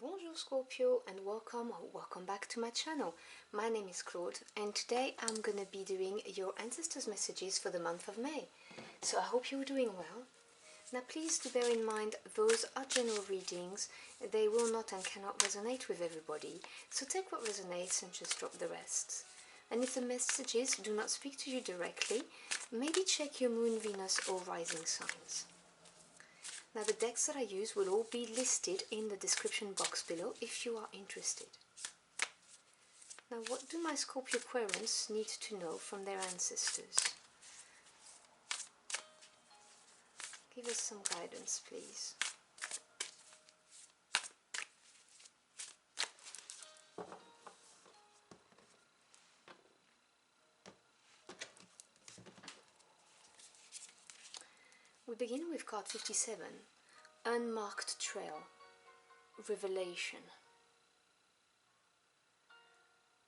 Bonjour Scorpio and welcome back to my channel. My name is Claude and today I'm gonna be doing your ancestors messages for the month of May. So I hope you're doing well. Now please do bear in mind those are general readings, they will not and cannot resonate with everybody, so take what resonates and just drop the rest. And if the messages do not speak to you directly, maybe check your moon, Venus or rising signs. Now the decks that I use will all be listed in the description box below if you are interested. Now what do my Scorpio Aquarians need to know from their ancestors? Give us some guidance, please. We begin with card 57, Unmarked Trail, Revelation.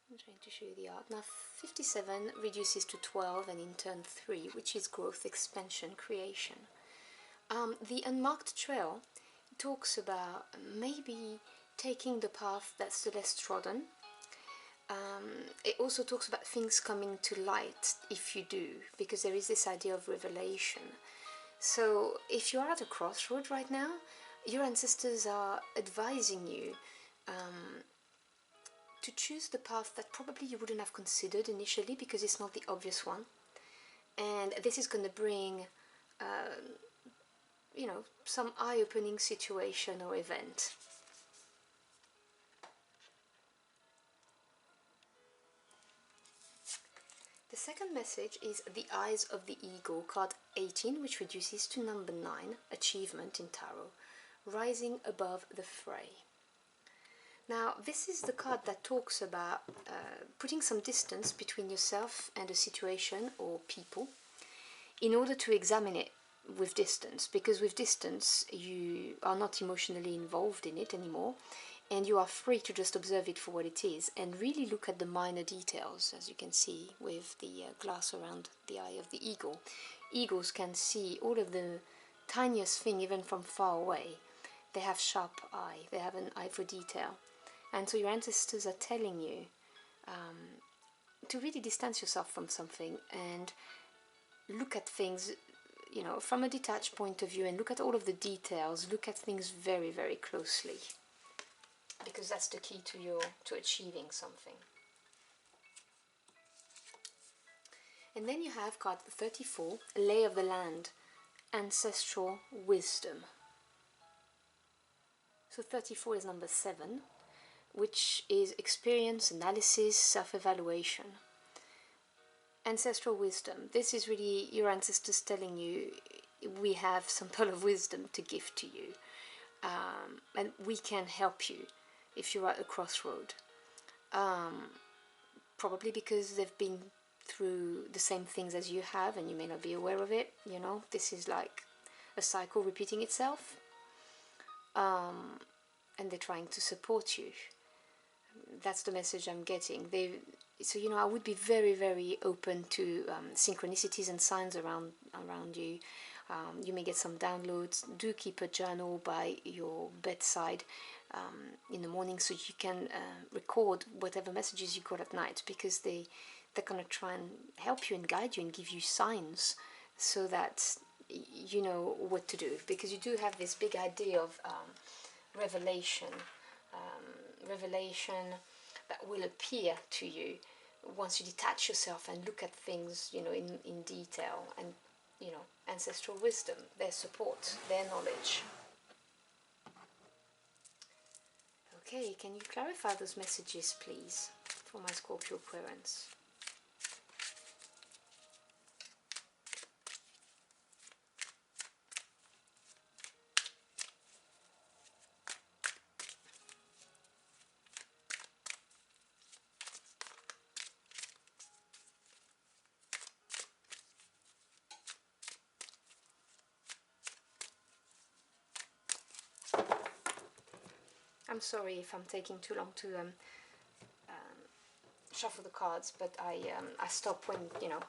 I'm trying to show you the art. Now 57 reduces to 12 and in turn 3, which is growth, expansion, creation. The unmarked trail talks about maybe taking the path that's the less trodden. It also talks about things coming to light if you do, because there is this idea of revelation. So if you're at a crossroad right now, your ancestors are advising you to choose the path that probably you wouldn't have considered initially because it's not the obvious one. And this is going to bring, you know, some eye-opening situation or event. The second message is the Eyes of the Eagle, card 18, which reduces to number 9, Achievement in Tarot, Rising Above the Fray. Now, this is the card that talks about putting some distance between yourself and a situation or people in order to examine it with distance, because with distance you are not emotionally involved in it anymore and you are free to just observe it for what it is and really look at the minor details, as you can see with the glass around the eye of the eagle. Eagles can see all of the tiniest thing even from far away. They have sharp eye, they have an eye for detail. And so your ancestors are telling you to really distance yourself from something and look at things, you know, from a detached point of view and look at all of the details, look at things very, very closely. Because that's the key to achieving something. And then you have card 34, Lay of the Land, Ancestral Wisdom. So 34 is number 7, which is experience, analysis, self-evaluation. Ancestral wisdom. This is really your ancestors telling you, we have some pearl of wisdom to give to you. And we can help you if you're at a crossroad. Probably because they've been through the same things as you have and you may not be aware of it, you know. This is like a cycle repeating itself. And they're trying to support you. That's the message I'm getting. So, you know, I would be very, very open to synchronicities and signs around you. You may get some downloads. Do keep a journal by your bedside in the morning so you can record whatever messages you got at night, because they're going to try and help you and guide you and give you signs so that you know what to do, because you do have this big idea of revelation that will appear to you once you detach yourself and look at things, you know, in detail. And, you know, ancestral wisdom, their support, their knowledge. Okay, can you clarify those messages, please, for my Scorpio Aquarians? I'm sorry if I'm taking too long to shuffle the cards, but I stop when, you know,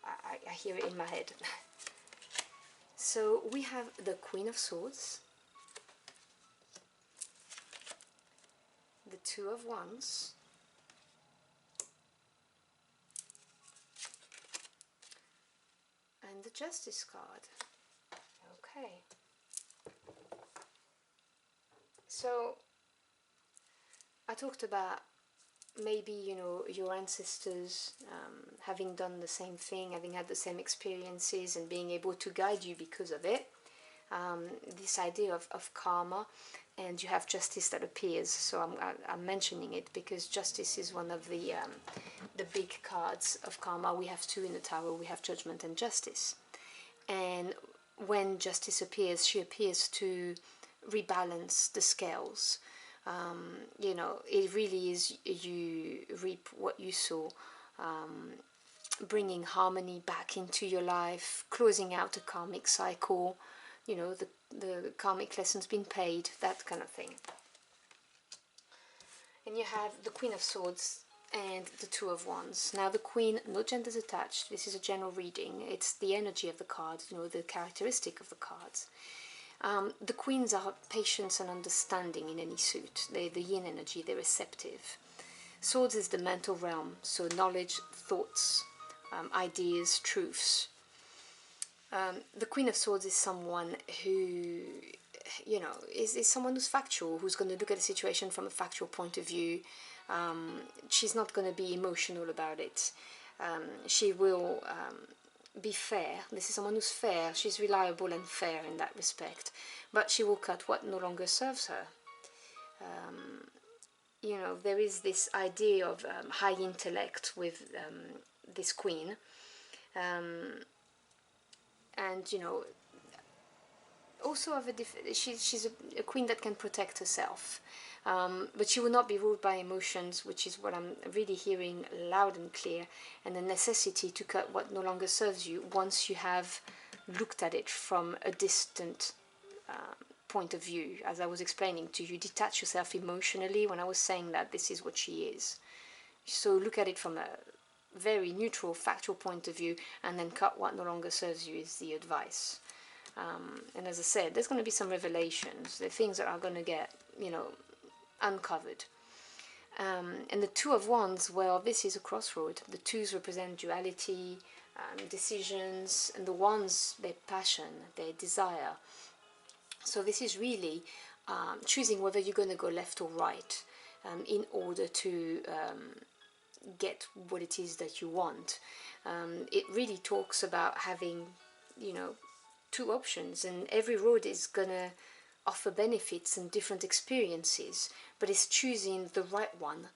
I hear it in my head. So we have the Queen of Swords, Two of Wands, and the Justice card. Okay. So I talked about maybe, you know, your ancestors having done the same thing, having had the same experiences and being able to guide you because of it. This idea of karma, and you have justice that appears. So I'm mentioning it because justice is one of the big cards of karma. We have two in the tarot. We have judgment and justice. And when justice appears, she appears to rebalance the scales. You know, it really is, you reap what you sow, bringing harmony back into your life, closing out a karmic cycle, you know, the karmic lessons being paid, that kind of thing. And you have the Queen of Swords and the Two of Wands. Now the Queen, no genders attached, this is a general reading, it's the energy of the cards, you know, the characteristic of the cards. The Queens are patience and understanding in any suit. They're the yin energy, they're receptive. Swords is the mental realm, so knowledge, thoughts, ideas, truths. The Queen of Swords is someone who, you know, is someone who's factual, who's going to look at the situation from a factual point of view. She's not going to be emotional about it. She will be fair. This is someone who's fair. She's reliable and fair in that respect. But she will cut what no longer serves her. You know, there is this idea of high intellect with this queen. And, you know, also of she's a queen that can protect herself. But she will not be ruled by emotions, which is what I'm really hearing loud and clear, and the necessity to cut what no longer serves you once you have looked at it from a distant point of view. As I was explaining to you, detach yourself emotionally. When I was saying that, this is what she is. So look at it from a very neutral, factual point of view, and then cut what no longer serves you is the advice. And as I said, there's going to be some revelations. The things that are going to get, you know, uncovered. And the Two of Wands, well, this is a crossroad. The twos represent duality, decisions, and the wands, their passion, their desire. So this is really choosing whether you're going to go left or right in order to get what it is that you want. It really talks about having, you know, two options, and every road is gonna offer benefits and different experiences, but it's choosing the right one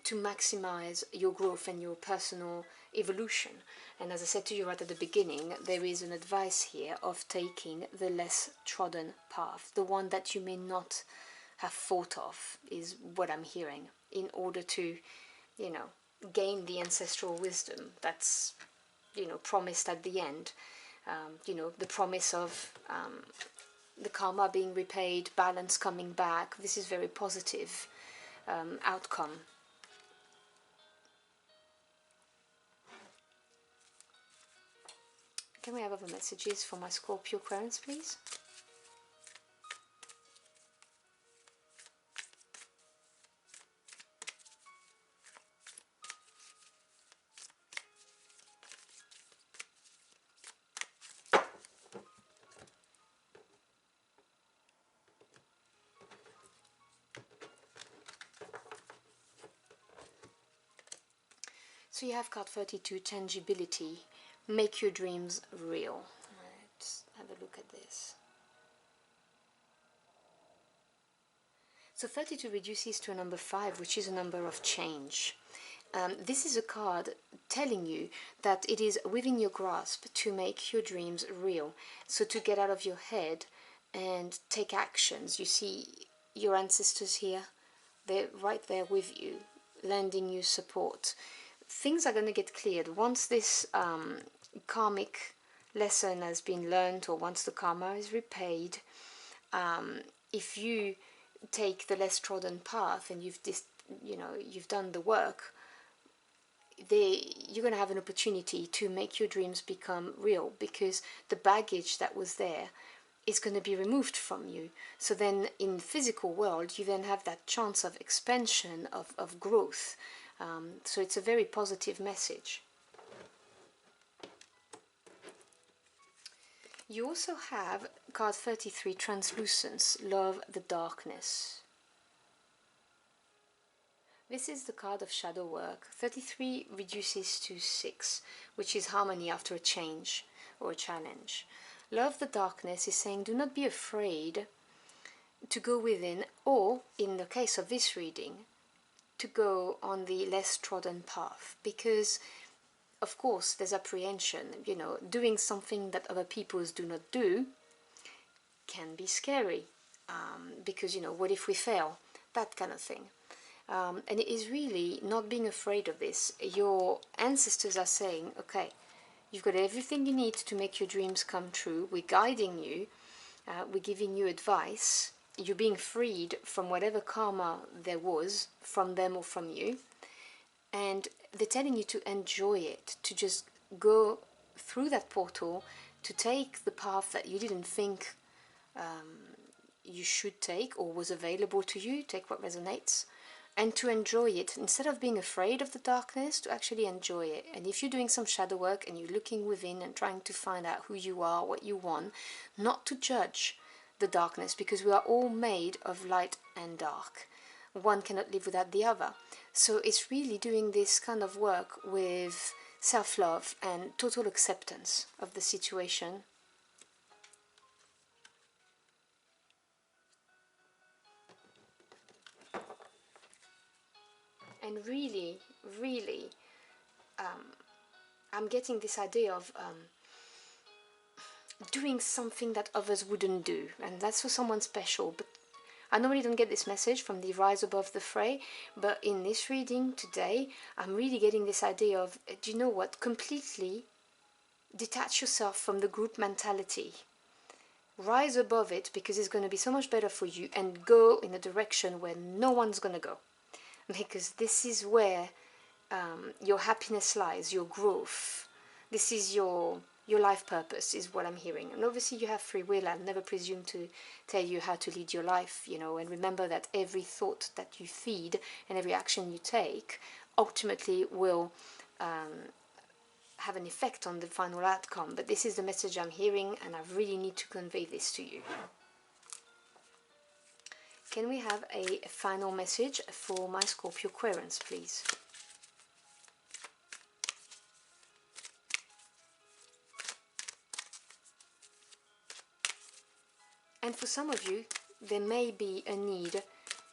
to maximize your growth and your personal evolution. And as I said to you right at the beginning, there is an advice here of taking the less trodden path, the one that you may not have thought of, is what I'm hearing, in order to, you know, gain the ancestral wisdom that's, you know, promised at the end. You know, the promise of the karma being repaid, balance coming back. This is very positive outcome. Can we have other messages for my Scorpio Aquarians, please? So you have card 32, tangibility. Make your dreams real. Let's have a look at this. So 32 reduces to a number 5, which is a number of change. This is a card telling you that it is within your grasp to make your dreams real. So to get out of your head and take actions. You see your ancestors here, they're right there with you, lending you support. Things are going to get cleared once this karmic lesson has been learned, or once the karma is repaid. If you take the less trodden path and you've done the work, you're going to have an opportunity to make your dreams become real, because the baggage that was there is going to be removed from you. So then in the physical world, you then have that chance of expansion, of growth. So it's a very positive message. You also have card 33, Translucence, Love the Darkness. This is the card of shadow work. 33 reduces to 6, which is harmony after a change or a challenge. Love the Darkness is saying do not be afraid to go within, or in the case of this reading, to go on the less trodden path, because of course there's apprehension. You know, doing something that other peoples do not do can be scary, because, you know, what if we fail, that kind of thing. And it is really not being afraid of this. Your ancestors are saying, okay, you've got everything you need to make your dreams come true. We're guiding you, we're giving you advice. You're being freed from whatever karma there was from them or from you, and they're telling you to enjoy it, to just go through that portal, to take the path that you didn't think you should take or was available to you, take what resonates, and to enjoy it. Instead of being afraid of the darkness, to actually enjoy it. And if you're doing some shadow work and you're looking within and trying to find out who you are, what you want, not to judge the darkness, because we are all made of light and dark. One cannot live without the other. So it's really doing this kind of work with self-love and total acceptance of the situation. And really, really, I'm getting this idea of doing something that others wouldn't do, and that's for someone special. But I normally don't get this message from the Rise Above the Fray, but in this reading today, I'm really getting this idea of, do you know what, completely detach yourself from the group mentality. Rise above it, because it's going to be so much better for you, and go in a direction where no one's going to go. Because this is where your happiness lies, your growth. This is your life purpose, is what I'm hearing. And obviously you have free will. I'll never presume to tell you how to lead your life, you know, and remember that every thought that you feed and every action you take ultimately will have an effect on the final outcome. But this is the message I'm hearing, and I really need to convey this to you. Can we have a final message for my Scorpio Aquarians, please? And for some of you, there may be a need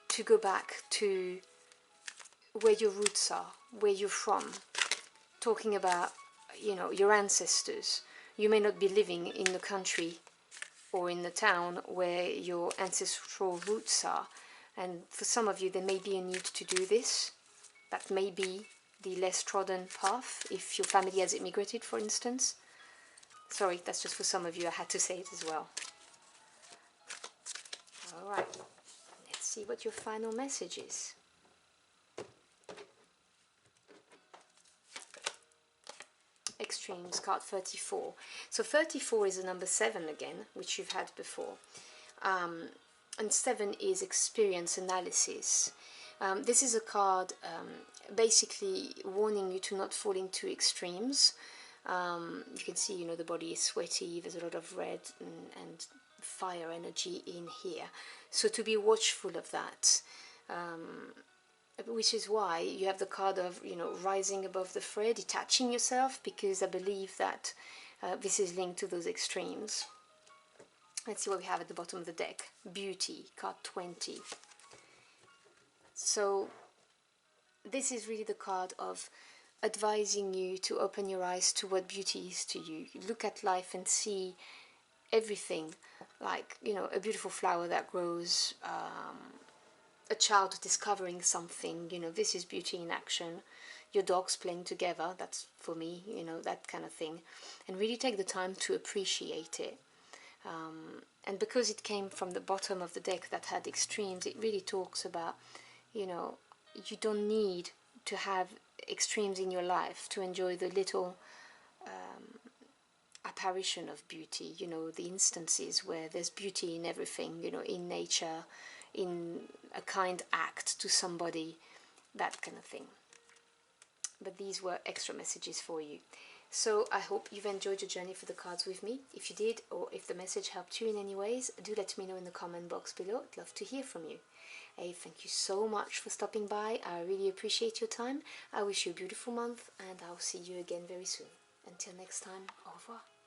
to go back to where your roots are, where you're from. Talking about, you know, your ancestors. You may not be living in the country or in the town where your ancestral roots are. And for some of you, there may be a need to do this. That may be the less trodden path, if your family has immigrated, for instance. Sorry, that's just for some of you. I had to say it as well. Alright, let's see what your final message is. Extremes, card 34. So 34 is the number 7 again, which you've had before. And 7 is experience analysis. This is a card basically warning you to not fall into extremes. You can see, you know, the body is sweaty, there's a lot of red and fire energy in here. So to be watchful of that. Which is why you have the card of, you know, rising above the fray, detaching yourself, because I believe that this is linked to those extremes. Let's see what we have at the bottom of the deck. Beauty, card 20. So this is really the card of advising you to open your eyes to what beauty is to you. You look at life and see everything, like, you know, a beautiful flower that grows, a child discovering something, you know, this is beauty in action. Your dogs playing together, that's for me, you know, that kind of thing. And really take the time to appreciate it. And because it came from the bottom of the deck that had extremes, it really talks about, you know, you don't need to have extremes in your life to enjoy the little apparition of beauty, you know, the instances where there's beauty in everything, you know, in nature, in a kind act to somebody, that kind of thing. But these were extra messages for you. So I hope you've enjoyed your journey for the cards with me. If you did, or if the message helped you in any ways, do let me know in the comment box below. I'd love to hear from you. Hey, thank you so much for stopping by. I really appreciate your time. I wish you a beautiful month, and I'll see you again very soon. Until next time, au revoir.